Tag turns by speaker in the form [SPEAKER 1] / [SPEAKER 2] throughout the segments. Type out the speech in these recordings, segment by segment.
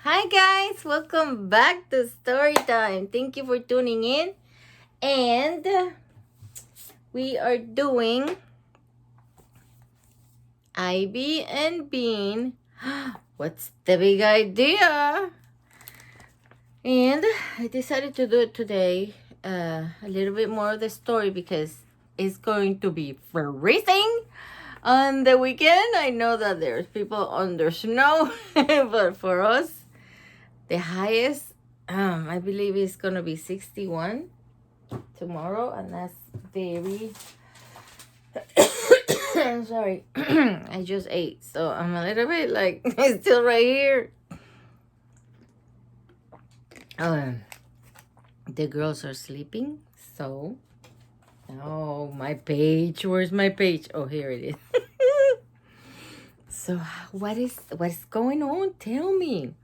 [SPEAKER 1] Hi guys, welcome back to Story Time. Thank you for tuning in. And we are doing Ivy and Bean. What's the big idea? And I decided to do it today. A little bit more of the story because it's going to be freezing on the weekend. I know that there's people under snow, but for us, the highest, I believe it's gonna be 61 tomorrow, and that's very. I'm sorry, I just ate, so I'm a little bit like it's still right here. The girls are sleeping, so. Oh, my page. Where's my page? Oh, here it is. So, what is going on? Tell me.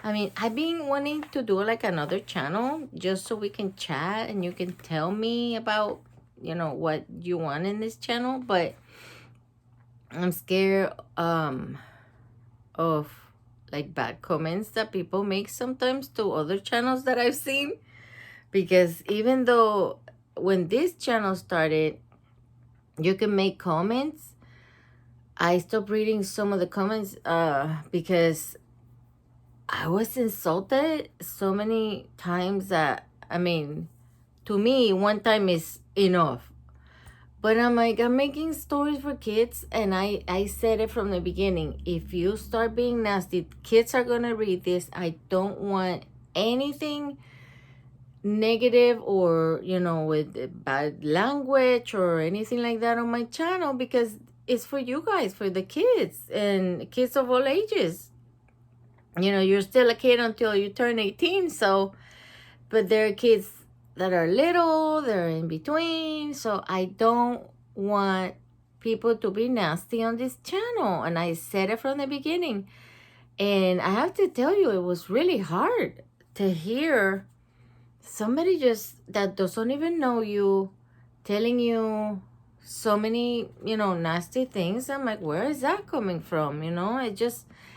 [SPEAKER 1] I mean, I've been wanting to do like another channel just so we can chat and you can tell me about, what you want in this channel, but I'm scared of like bad comments that people make sometimes to other channels that I've seen, because even though when this channel started, you can make comments, I stopped reading some of the comments because I was insulted so many times that, I mean, to me, one time is enough. But I'm like, I'm making stories for kids, and I said it from the beginning. If you start being nasty, kids are going to read this. I don't want anything negative or, with bad language or anything like that on my channel, because it's for you guys, for the kids and kids of all ages. You're still a kid until you turn 18, so, but there are kids that are little, they're in between, so I don't want people to be nasty on this channel, and I said it from the beginning. And I have to tell you, it was really hard to hear somebody just that doesn't even know you telling you so many, nasty things. I'm like, where is that coming from?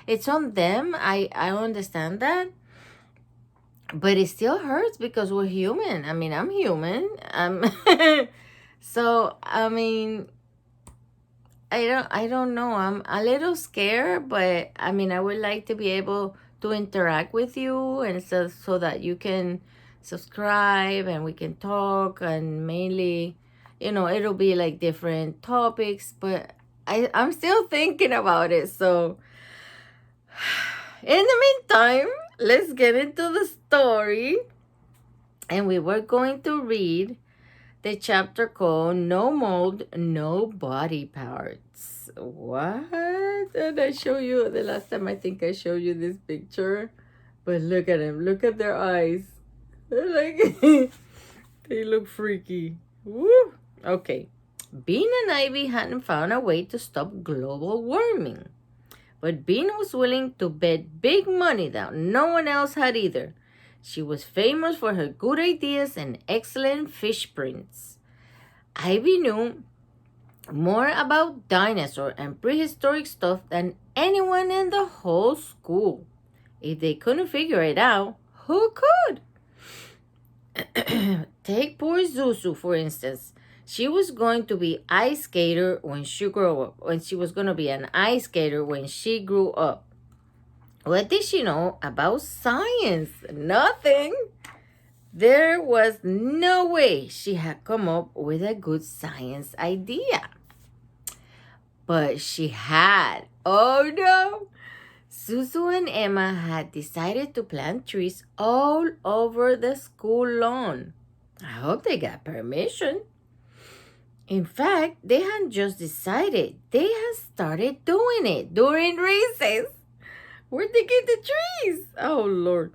[SPEAKER 1] It's on them. I understand that, but it still hurts because we're human. I mean, I'm human. So I mean, I don't know. I'm a little scared, but I mean, I would like to be able to interact with you, and so that you can subscribe and we can talk, and mainly, it'll be like different topics, but I'm still thinking about it. So in the meantime, let's get into the story. And we were going to read the chapter called No Mold, No Body Parts. What? Did I show you the last time? I think I showed you this picture. But look at them. Look at their eyes. They're like, they look freaky. Woo! Okay. Bean and Ivy hadn't found a way to stop global warming. But Bean was willing to bet big money that no one else had either. She was famous for her good ideas and excellent fish prints. Ivy knew more about dinosaur and prehistoric stuff than anyone in the whole school. If they couldn't figure it out, who could? Take poor Zuzu, for instance. She was going to be ice skater when she grew up. When she was going to be an ice skater when she grew up. What did she know about science? Nothing. There was no way she had come up with a good science idea. But she had. Oh no! Suzu and Emma had decided to plant trees all over the school lawn. I hope they got permission. In fact, they hadn't just decided, they had started doing it during recess. We're digging the trees. Oh Lord.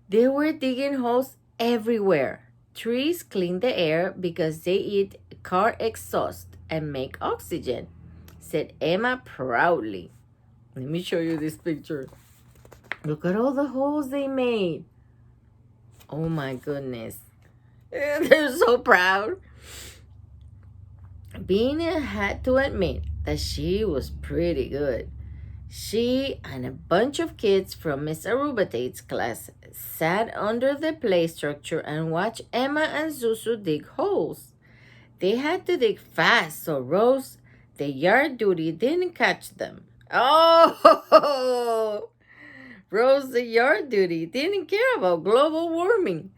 [SPEAKER 1] They were digging holes everywhere. Trees clean the air because they eat car exhaust and make oxygen, said Emma proudly. Let me show you this picture. Look at all the holes they made. Oh my goodness. They're so proud. Bean had to admit that she was pretty good. She and a bunch of kids from Miss Arubatate's class sat under the play structure and watched Emma and Zuzu dig holes. They had to dig fast so Rose, the yard duty, didn't catch them. Oh! Rose, the yard duty, didn't care about global warming.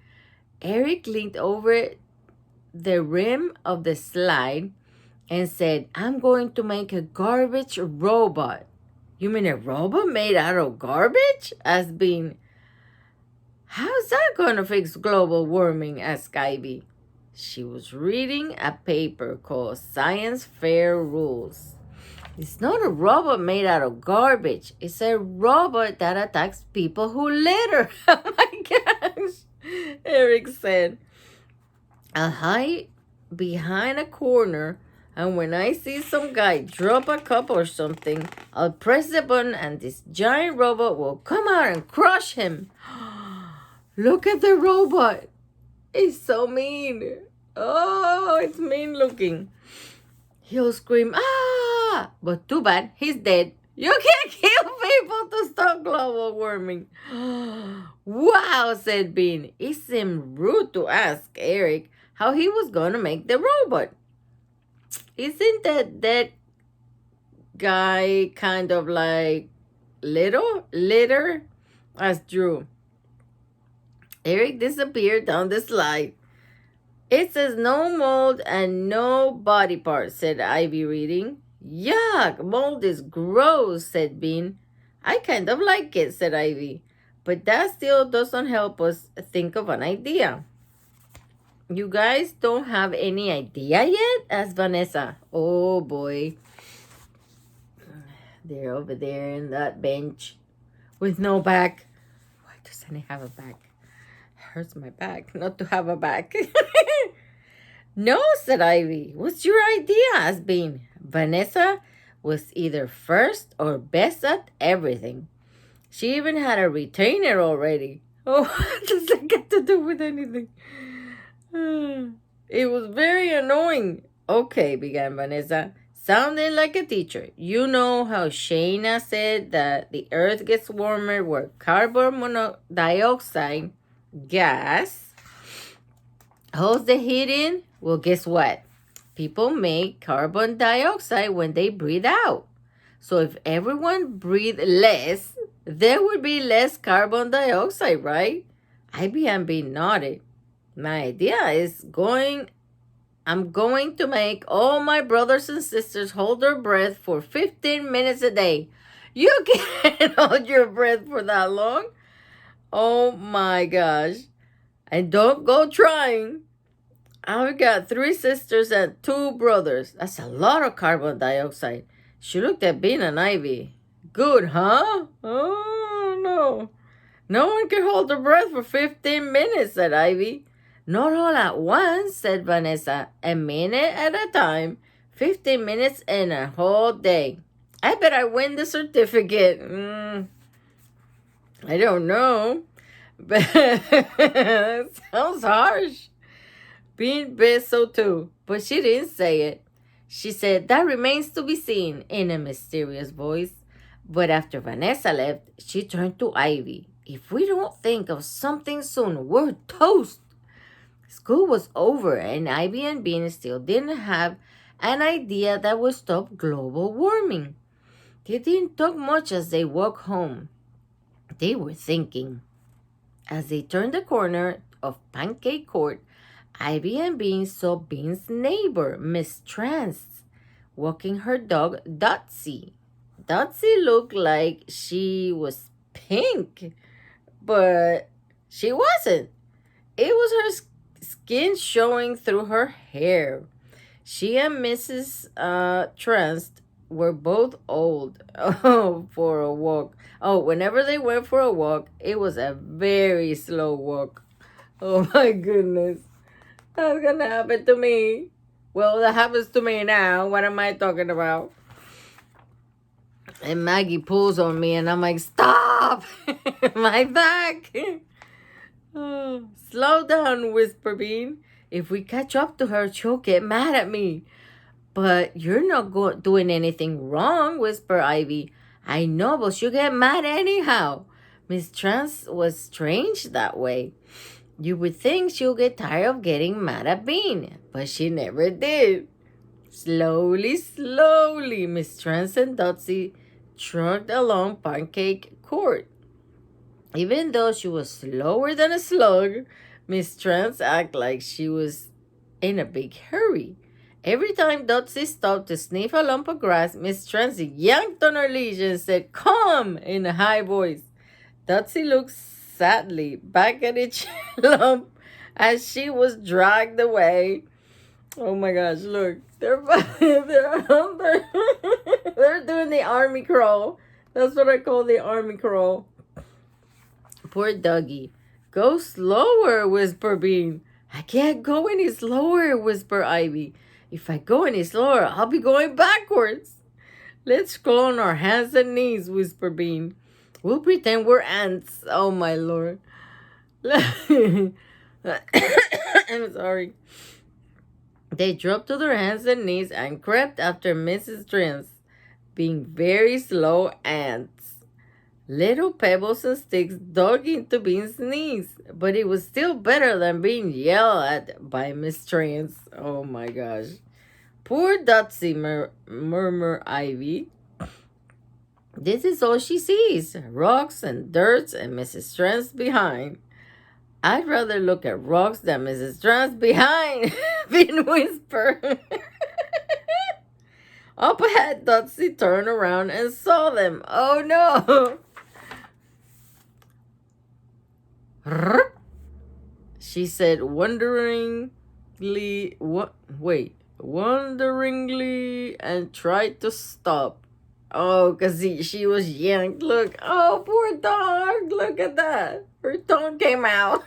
[SPEAKER 1] Eric leaned over the rim of the slide and said, I'm going to make a garbage robot. You mean a robot made out of garbage? Asked Bean. How's that going to fix global warming? Asked Ivy. She was reading a paper called Science Fair Rules. It's not a robot made out of garbage. It's a robot that attacks people who litter. Oh my gosh, Eric said. I'll hide behind a corner, and when I see some guy drop a cup or something, I'll press the button and this giant robot will come out and crush him. Look at the robot. It's so mean. Oh, it's mean looking. He'll scream, ah! But too bad, he's dead. You can't kill people to stop global warming. Wow, said Bean. It seemed rude to ask Eric how he was going to make the robot. Isn't that guy kind of like litter? Asked Drew. Eric disappeared down the slide. It says no mold and no body parts, said Ivy, reading. Yuck, mold is gross, said Bean. I kind of like it, said Ivy. But that still doesn't help us think of an idea. You guys don't have any idea yet? Asked Vanessa. Oh boy. They're over there in that bench with no back. Why doesn't he have a back? Hurts my back not to have a back. No, said Ivy. What's your idea? Asked Bean. Vanessa was either first or best at everything. She even had a retainer already. Oh, what does that get to do with anything? It was very annoying. Okay, began Vanessa, sounding like a teacher. You know how Shayna said that the earth gets warmer where carbon dioxide gas holds the heat in? Well, guess what? People make carbon dioxide when they breathe out. So if everyone breathed less, there would be less carbon dioxide, right? IBM nodded. My idea is I'm going to make all my brothers and sisters hold their breath for 15 minutes a day. You can't hold your breath for that long. Oh my gosh. And don't go trying. I've got 3 sisters and 2 brothers. That's a lot of carbon dioxide. She looked at Bean and Ivy. Good, huh? Oh, no. No one can hold their breath for 15 minutes, said Ivy. Not all at once, said Vanessa. A minute at a time. 15 minutes in a whole day. I bet I win the certificate. I don't know. But it sounds harsh. Bean bet so too, but she didn't say it. She said, that remains to be seen, in a mysterious voice. But after Vanessa left, she turned to Ivy. If we don't think of something soon, we're toast. School was over, and Ivy and Bean still didn't have an idea that would stop global warming. They didn't talk much as they walked home. They were thinking. As they turned the corner of Pancake Court, Ivy and Bean saw Bean's neighbor, Miss Trance, walking her dog, Dotsie. Dotsie looked like she was pink, but she wasn't. It was her skin showing through her hair. She and Mrs. Trance were both old for a walk. Oh, whenever they went for a walk, it was a very slow walk. Oh my goodness. That's gonna happen to me. Well, that happens to me now. What am I talking about? And Maggie pulls on me and I'm like, stop! My back! Oh, slow down, whispered Bean. If we catch up to her, she'll get mad at me. But you're not doing anything wrong, whispered Ivy. I know, but you get mad anyhow. Miss Trance was strange that way. You would think she'll get tired of getting mad at Bean, but she never did. Slowly, Miss Trance and Dotsie trudged along Pancake Court. Even though she was slower than a slug, Miss Trance acted like she was in a big hurry. Every time Dotsie stopped to sniff a lump of grass, Miss Trance yanked on her leash and said, "Come!" in a high voice. Dotsie looked sadly back at each lump as she was dragged away. Oh my gosh, look. They're they're doing the army crawl. That's what I call the army crawl. Poor Dougie. Go slower, whispered Bean. I can't go any slower, whispered Ivy. If I go any slower, I'll be going backwards. Let's crawl on our hands and knees, whispered Bean. We'll pretend we're ants. Oh my lord. I'm sorry. They dropped to their hands and knees and crept after Mrs. Trance, being very slow ants. Little pebbles and sticks dug into Bean's knees, but it was still better than being yelled at by Miss Trance. Oh my gosh. Poor Dotsie, murmured Ivy. This is all she sees, rocks and dirt and Mrs. Trance behind. I'd rather look at rocks than Mrs. Trance behind, Bean whispered. Up ahead, Dotsie turned around and saw them. Oh no! She said wonderingly, wonderingly, and tried to stop. Oh, because she was yanked. Look, oh, poor dog. Look at that. Her tongue came out.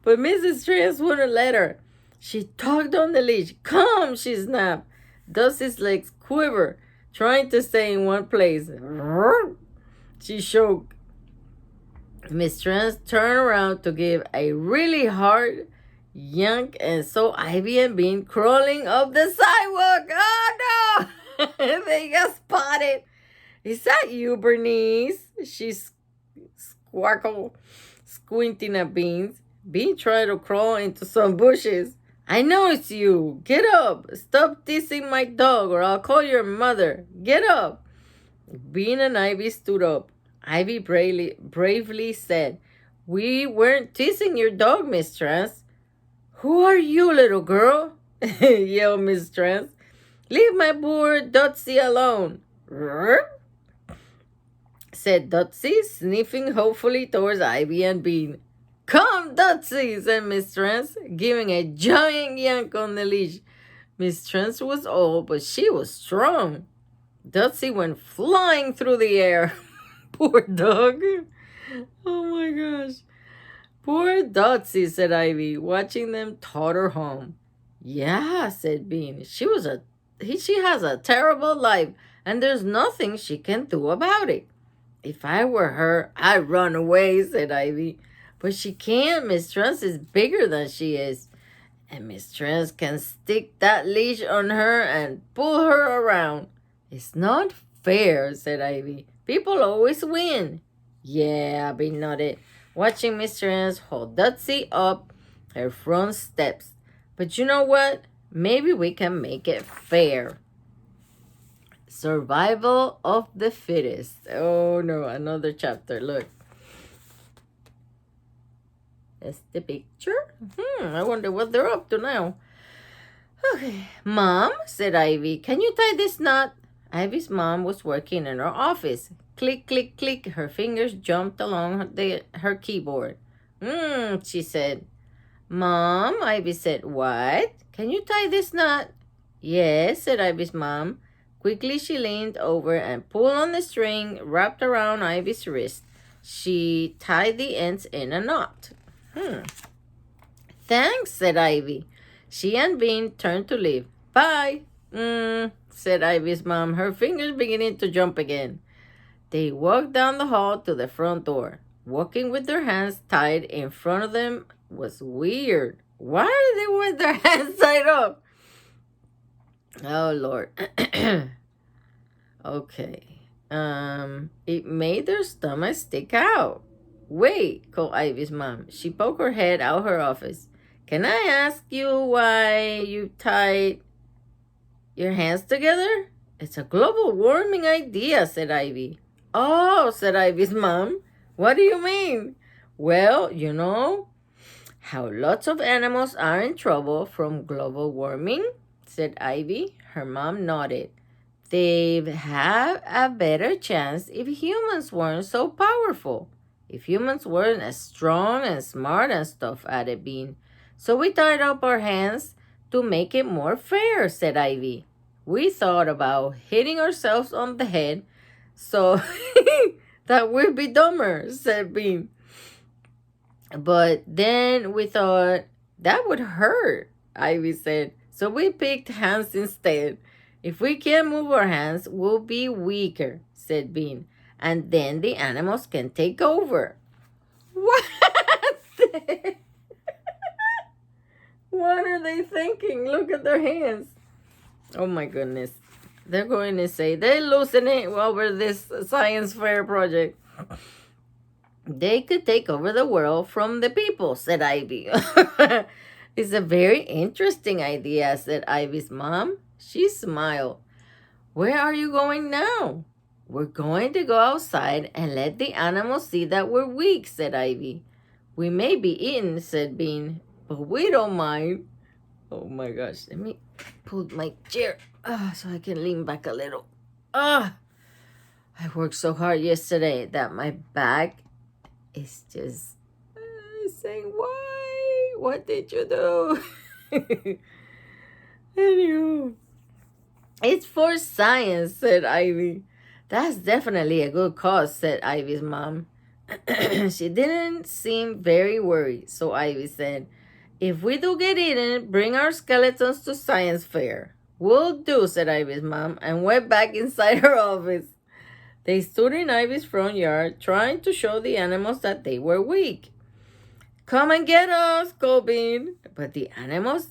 [SPEAKER 1] But Mrs. Trance wouldn't let her. She tugged on the leash. Come, she snapped. Dotsie's legs quivered, trying to stay in one place. She choked. Miss Trance turned around to give a really hard yank and saw Ivy and Bean crawling up the sidewalk. Oh no! They got spotted. Is that you, Bernice? She squawked, squinting at Beans. Bean tried to crawl into some bushes. I know it's you. Get up. Stop teasing my dog or I'll call your mother. Get up. Bean and Ivy stood up. Ivy bravely said, We weren't teasing your dog, Miss Trance. Who are you, little girl? Yelled Miss Trance. Leave my poor Dotsie alone. Said Dotsie, sniffing hopefully towards Ivy and Bean. Come, Dotsie, said Miss Trance, giving a giant yank on the leash. Miss Trance was old, but she was strong. Dotsie went flying through the air. Poor dog. Oh my gosh. Poor Dotsie, said Ivy, watching them totter home. Yeah, said Bean. She has a terrible life, and there's nothing she can do about it. If I were her, I'd run away, said Ivy. But she can't. Miss Trance is bigger than she is. And Miss Trance can stick that leash on her and pull her around. It's not fair, said Ivy. People always win. Yeah, Bean nodded, watching Miss Trance hold Dotsie up her front steps. But you know what? Maybe we can make it fair. Survival of the fittest. Oh no, another chapter. Look. That's the picture. I wonder what they're up to now. Okay. Mom, said Ivy, can you tie this knot? Ivy's mom was working in her office. Click, click, click. Her fingers jumped along her keyboard. She said. Mom, Ivy said, what? Can you tie this knot? Yes, said Ivy's mom. Quickly she leaned over and pulled on the string wrapped around Ivy's wrist. She tied the ends in a knot. Thanks, said Ivy. She and Bean turned to leave. Bye. Said Ivy's mom, her fingers beginning to jump again. They walked down the hall to the front door. Walking with their hands tied in front of them was weird. Why did they want their hands tied up? Oh, Lord. Okay. It made their stomach stick out. Wait, called Ivy's mom. She poked her head out her office. Can I ask you why you tied your hands together? It's a global warming idea, said Ivy. Oh, said Ivy's mom. What do you mean? Well, you know how lots of animals are in trouble from global warming, said Ivy. Her mom nodded. They'd have a better chance if humans weren't so powerful. If humans weren't as strong and smart and stuff, added Bean. So we tied up our hands to make it more fair, said Ivy. We thought about hitting ourselves on the head so that we'd be dumber, said Bean. But then we thought that would hurt, Ivy said. So we picked hands instead. If we can't move our hands, we'll be weaker, said Bean. And then the animals can take over. What? What are they thinking? Look at their hands. Oh my goodness. They're going to say they're losing it over this science fair project. They could take over the world from the people, said Ivy. It's a very interesting idea, said Ivy's mom. She smiled. Where are you going now? We're going to go outside and let the animals see that we're weak, said Ivy. We may be eaten, said Bean, but we don't mind. Oh my gosh, let me pull my chair so I can lean back a little. I worked so hard yesterday that my back is just saying, why? What did you do? Anywho, it's for science, said Ivy. That's definitely a good cause, said Ivy's mom. She didn't seem very worried, so Ivy said, if we do get eaten, bring our skeletons to science fair. Will do, said Ivy's mom, and went back inside her office. They stood in Ivy's front yard, trying to show the animals that they were weak. Come and get us, called Bean. But the animals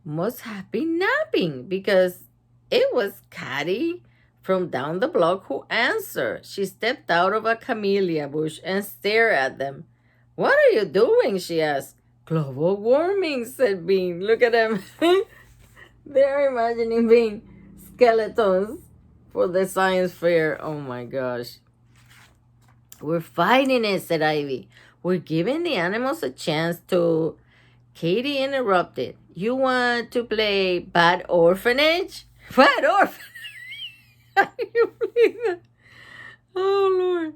[SPEAKER 1] must have been napping because it was Catty from down the block who answered. She stepped out of a camellia bush and stared at them. What are you doing? She asked. Global warming, said Bean. Look at them. They're imagining being skeletons for the science fair. Oh my gosh. We're fighting it, said Ivy. We're giving the animals a chance to... Katie interrupted. You want to play Bad Orphanage? Bad Orphanage? How do you believe that? Oh, Lord.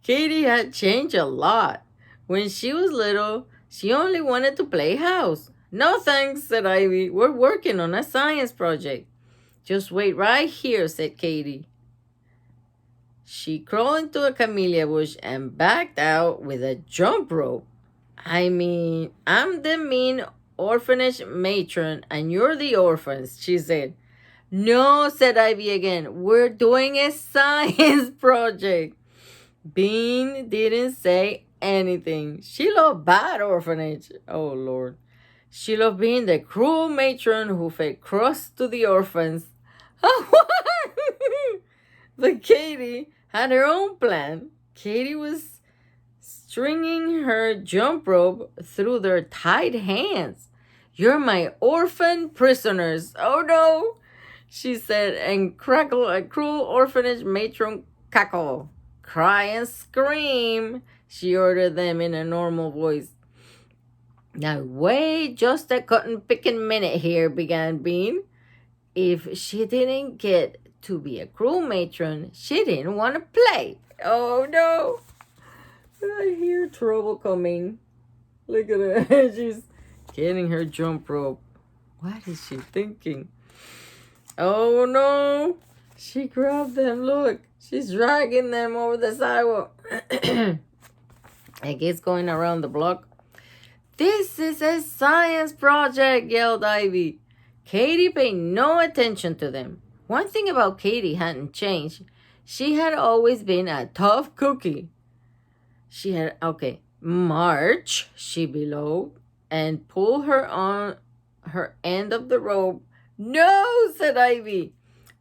[SPEAKER 1] Katie had changed a lot. When she was little, she only wanted to play house. No thanks, said Ivy. We're working on a science project. Just wait right here, said Katie. She crawled into a camellia bush and backed out with a jump rope. I mean, I'm the mean orphanage matron and you're the orphans, she said. No, said Ivy again. We're doing a science project. Bean didn't say anything. She loved Bad Orphanage. Oh, Lord. She loved being the cruel matron who fed crust to the orphans. But Katie had her own plan. Katie was stringing her jump rope through their tied hands. You're my orphan prisoners. Oh, no, she said, and crackled a cruel orphanage matron cackle. Cry and scream, she ordered them in a normal voice. Now wait just a cotton-picking minute here, began Bean. If she didn't get to be a cruel matron, she didn't want to play. Oh, no. I hear trouble coming. Look at her. She's getting her jump rope. What is she thinking? Oh, no. She grabbed them. Look. She's dragging them over the sidewalk. I guess going around the block. This is a science project, yelled Ivy. Katie paid no attention to them. One thing about Katie hadn't changed. She had always been a tough cookie. She had, March, she bellowed, and pulled her on her end of the rope. No, said Ivy.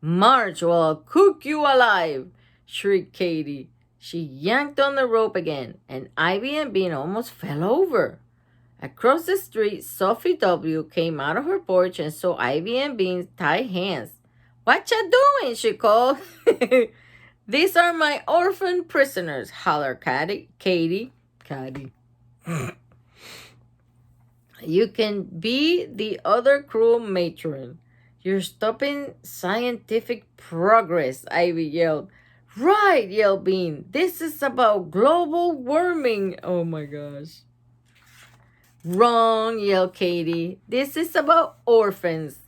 [SPEAKER 1] March, or I'll cook you alive. shrieked Katie. She yanked on the rope again, and Ivy and Bean almost fell over. Across the street, Sophie W. came out of her porch and saw Ivy and Bean tie hands. What ya doing? She called. These are my orphan prisoners, hollered Katie. You can be the other cruel matron. You're stopping scientific progress, Ivy yelled. Right, yelled Bean. This is about global warming. Oh my gosh. Wrong, yelled Katie. This is about orphans.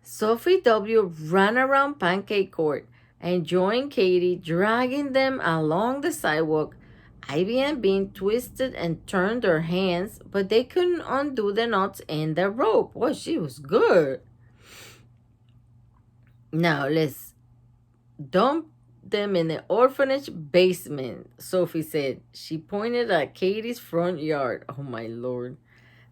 [SPEAKER 1] Sophie W. ran around Pancake Court and joined Katie, dragging them along the sidewalk. Ivy and Bean twisted and turned their hands, but they couldn't undo the knots in the rope. Well, she was good. Now let's dump them in the orphanage basement, Sophie said. She pointed at Katie's front yard. Oh my lord.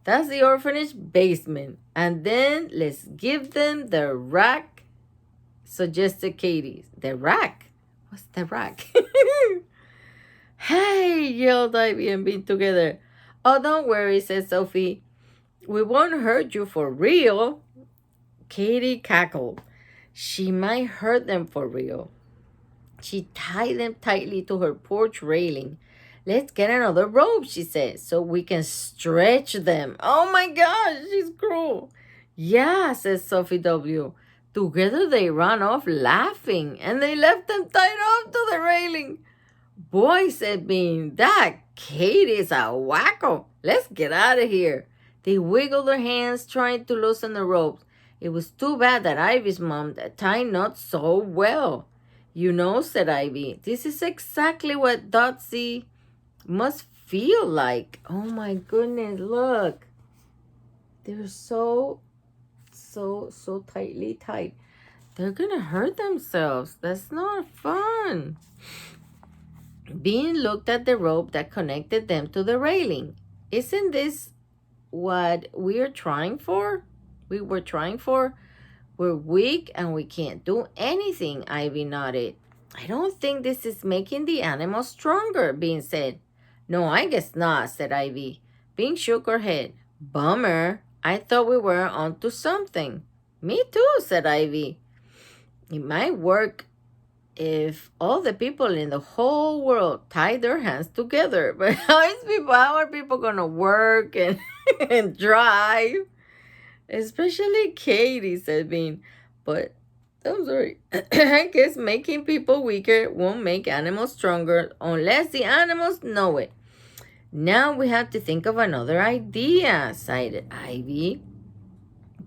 [SPEAKER 1] That's the orphanage basement. And then let's give them the rack, suggested Katie. The rack? What's the rack? Hey, yelled Ivy and Bean together. Oh, don't worry, said Sophie. We won't hurt you for real. Katie cackled. She might hurt them for real. She tied them tightly to her porch railing. Let's get another rope, she said, so we can stretch them. Oh my gosh, she's cruel. Yeah, said Sophie W. Together they ran off laughing, and they left them tied up to the railing. Boy, said Bean, that Katie's a wacko. Let's get out of here. They wiggled their hands, trying to loosen the ropes. It was too bad that Ivy's mom tied knots so well. You know, said Ivy, this is exactly what Dotsy must feel like. Oh my goodness, look. They're so tightly tied. They're gonna hurt themselves. That's not fun. Bean looked at the rope that connected them to the railing. Isn't this what we're trying for? We were trying for? We're weak and we can't do anything, Ivy nodded. I don't think this is making the animals stronger, Bean said. No, I guess not, said Ivy. Bean shook her head. Bummer. I thought we were onto something. Me too, said Ivy. It might work if all the people in the whole world tied their hands together. But how are people gonna work and, and drive? Especially Katie, said Bean. But I'm sorry. I guess making people weaker won't make animals stronger unless the animals know it. Now we have to think of another idea, sighed Ivy.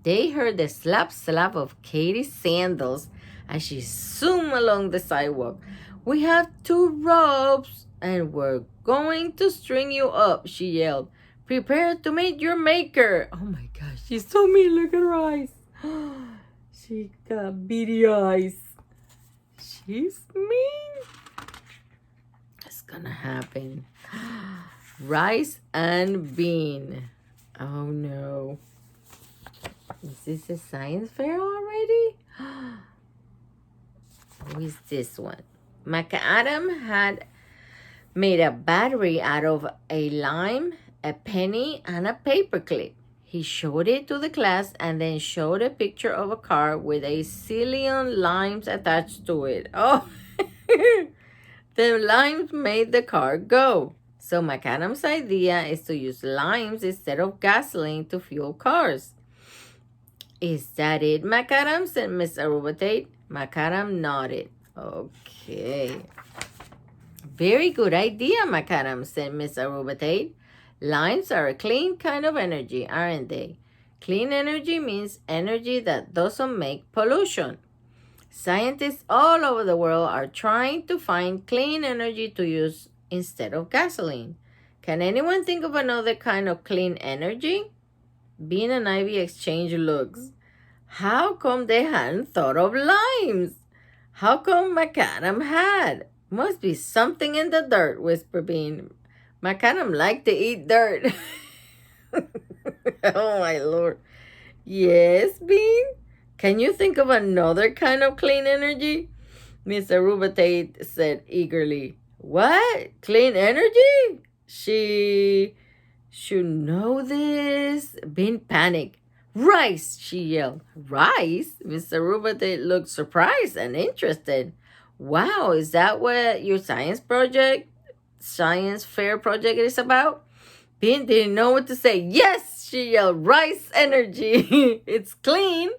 [SPEAKER 1] They heard the slap slap of Katie's sandals as she zoomed along the sidewalk. We have 2 ropes and we're going to string you up, she yelled. Prepare to meet your maker. Oh my gosh, she's so mean. Look at her eyes. She got beady eyes. She's mean. It's gonna happen. Rice and Bean. Oh no. Is this a science fair already? Who is this one? McAdam had made a battery out of a lime, a penny, and a paperclip. He showed it to the class and then showed a picture of a car with a zillion limes attached to it. Oh, the limes made the car go. So McAdam's idea is to use limes instead of gasoline to fuel cars. Is that it, McAdam? Said Miss Arubatate. McAdam nodded. Okay. Very good idea, McAdam, said Miss Arubatate. Limes are a clean kind of energy, aren't they? Clean energy means energy that doesn't make pollution. Scientists all over the world are trying to find clean energy to use instead of gasoline. Can anyone think of another kind of clean energy? Bean and Ivy exchanged looks. How come they hadn't thought of limes? How come McAdam had? Must be something in the dirt, whispered Bean. McAdam liked to eat dirt. Oh my lord. Yes, Bean? Can you think of another kind of clean energy? Miss Aruba Tate said eagerly. What? Clean energy? She should know this. Bean panicked. Rice, she yelled. Rice? Miss Aruba Tate looked surprised and interested. Wow, is that what your science fair project is about? Bean didn't know what to say. Yes, she yelled. Rice energy. It's clean.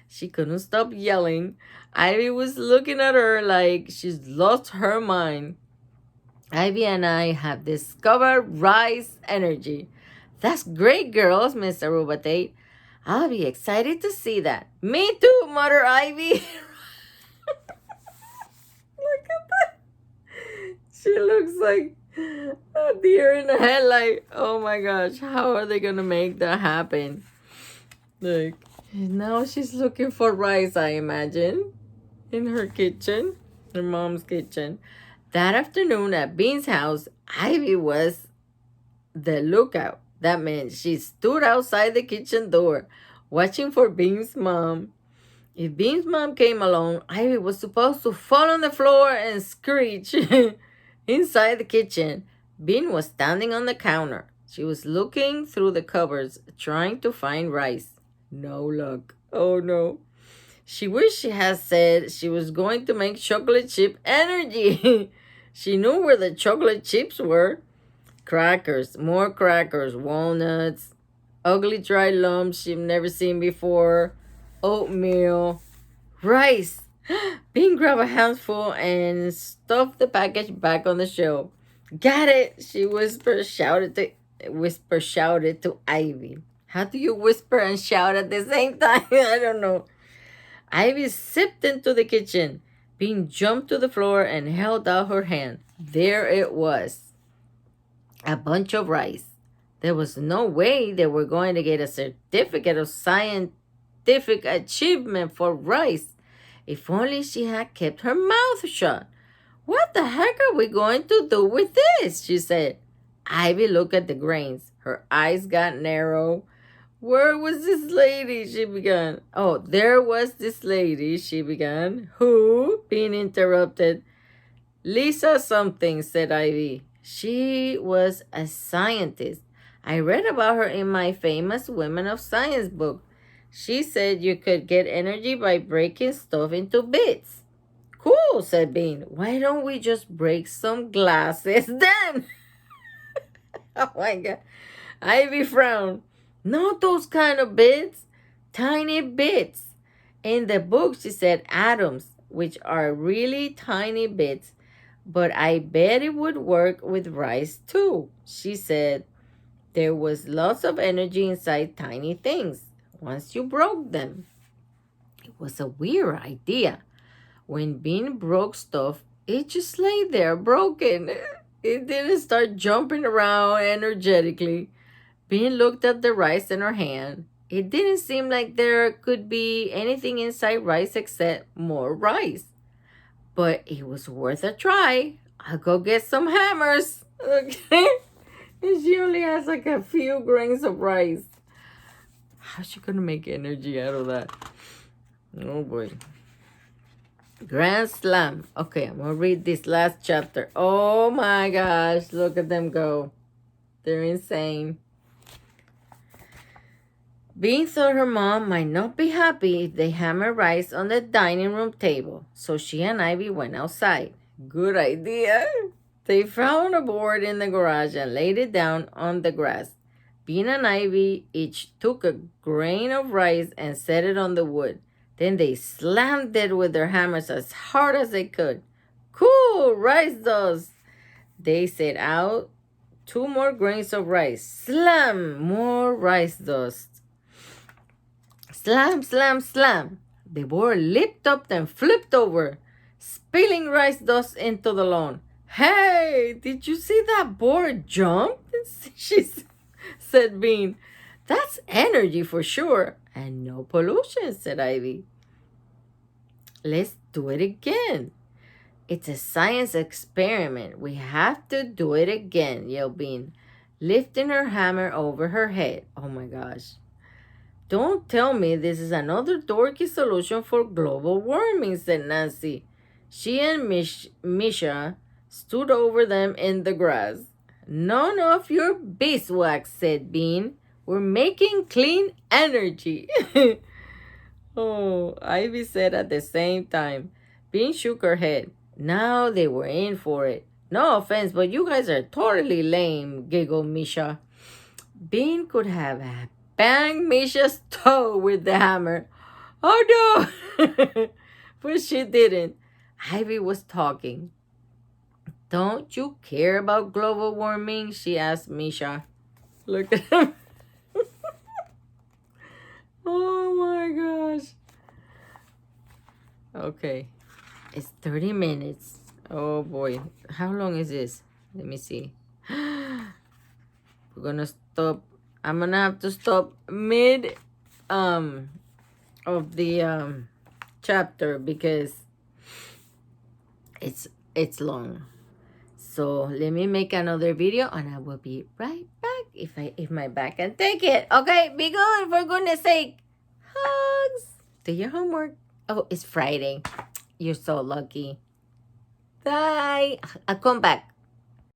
[SPEAKER 1] She couldn't stop yelling. Ivy was looking at her like she's lost her mind. Ivy and I have discovered rice energy. That's great, girls, Miss Aruba Tate. I'll be excited to see that. Me too, Mother Ivy. Look at that. She looks like a deer in the headlight. Oh my gosh, how are they gonna make that happen? Like, now she's looking for rice, I imagine, in her kitchen, her mom's kitchen. That afternoon at Bean's house, Ivy was the lookout. That meant she stood outside the kitchen door, watching for Bean's mom. If Bean's mom came along, Ivy was supposed to fall on the floor and screech. Inside the kitchen, Bean was standing on the counter. She was looking through the cupboards, trying to find rice. No luck. Oh no. She wished she had said she was going to make chocolate chip energy. She knew where the chocolate chips were. Crackers, more crackers, walnuts, ugly dry lumps she'd never seen before, oatmeal, rice. Bean grabbed a handful and stuffed the package back on the shelf. Got it, she shouted to Ivy. How do you whisper and shout at the same time? I don't know. Ivy zipped into the kitchen. Bean jumped to the floor and held out her hand. There it was. A bunch of rice. There was no way they were going to get a certificate of scientific achievement for rice. If only she had kept her mouth shut. What the heck are we going to do with this? She said. Ivy looked at the grains. Her eyes got narrow. Where was this lady? She began. Oh, there was this lady, she began. Who? Bean interrupted. Lisa something, said Ivy. She was a scientist. I read about her in my famous Women of Science book. She said you could get energy by breaking stuff into bits. Cool, said Bean. Why don't we just break some glasses then? Oh my God. Ivy frowned. Not those kind of bits. Tiny bits. In the book, she said atoms, which are really tiny bits. But I bet it would work with rice too. She said there was lots of energy inside tiny things once you broke them. It was a weird idea. When Bean broke stuff, it just lay there broken. It didn't start jumping around energetically. Bean looked at the rice in her hand. It didn't seem like there could be anything inside rice except more rice. But it was worth a try. I'll go get some hammers. Okay. And she only has like a few grains of rice. How's she gonna make energy out of that? Oh boy. Grand Slam. Okay, I'm gonna read this last chapter. Oh my gosh, look at them go. They're insane. Bean thought her mom might not be happy if they hammered rice on the dining room table, so she and Ivy went outside. Good idea. They found a board in the garage and laid it down on the grass. Bean and Ivy each took a grain of rice and set it on the wood. Then they slammed it with their hammers as hard as they could. Cool, rice dust. They set out 2 more grains of rice. Slam, more rice dust. Slam, slam, slam. The board leaped up and flipped over, spilling rice dust into the lawn. Hey, did you see that board jump? Said Bean. That's energy for sure. And no pollution, said Ivy. Let's do it again. It's a science experiment. We have to do it again, yelled Bean, lifting her hammer over her head. Oh my gosh. Don't tell me this is another dorky solution for global warming, said Nancy. She and Misha stood over them in the grass. None of your beeswax, said Bean. We're making clean energy. Oh, Ivy said at the same time. Bean shook her head. Now they were in for it. No offense, but you guys are totally lame, giggled Misha. Bean could have banged Misha's toe with the hammer. Oh no! But she didn't. Ivy was talking. Don't you care about global warming? She asked Misha. Look at him. Oh my gosh. Okay. It's 30 minutes. Oh boy. How long is this? Let me see. We're gonna stop. I'm gonna have to stop mid of the chapter because it's long. So let me make another video and I will be right back if my back can take it. Okay, be good for goodness sake. Hugs. Do your homework. Oh, it's Friday. You're so lucky. Bye. I'll come back.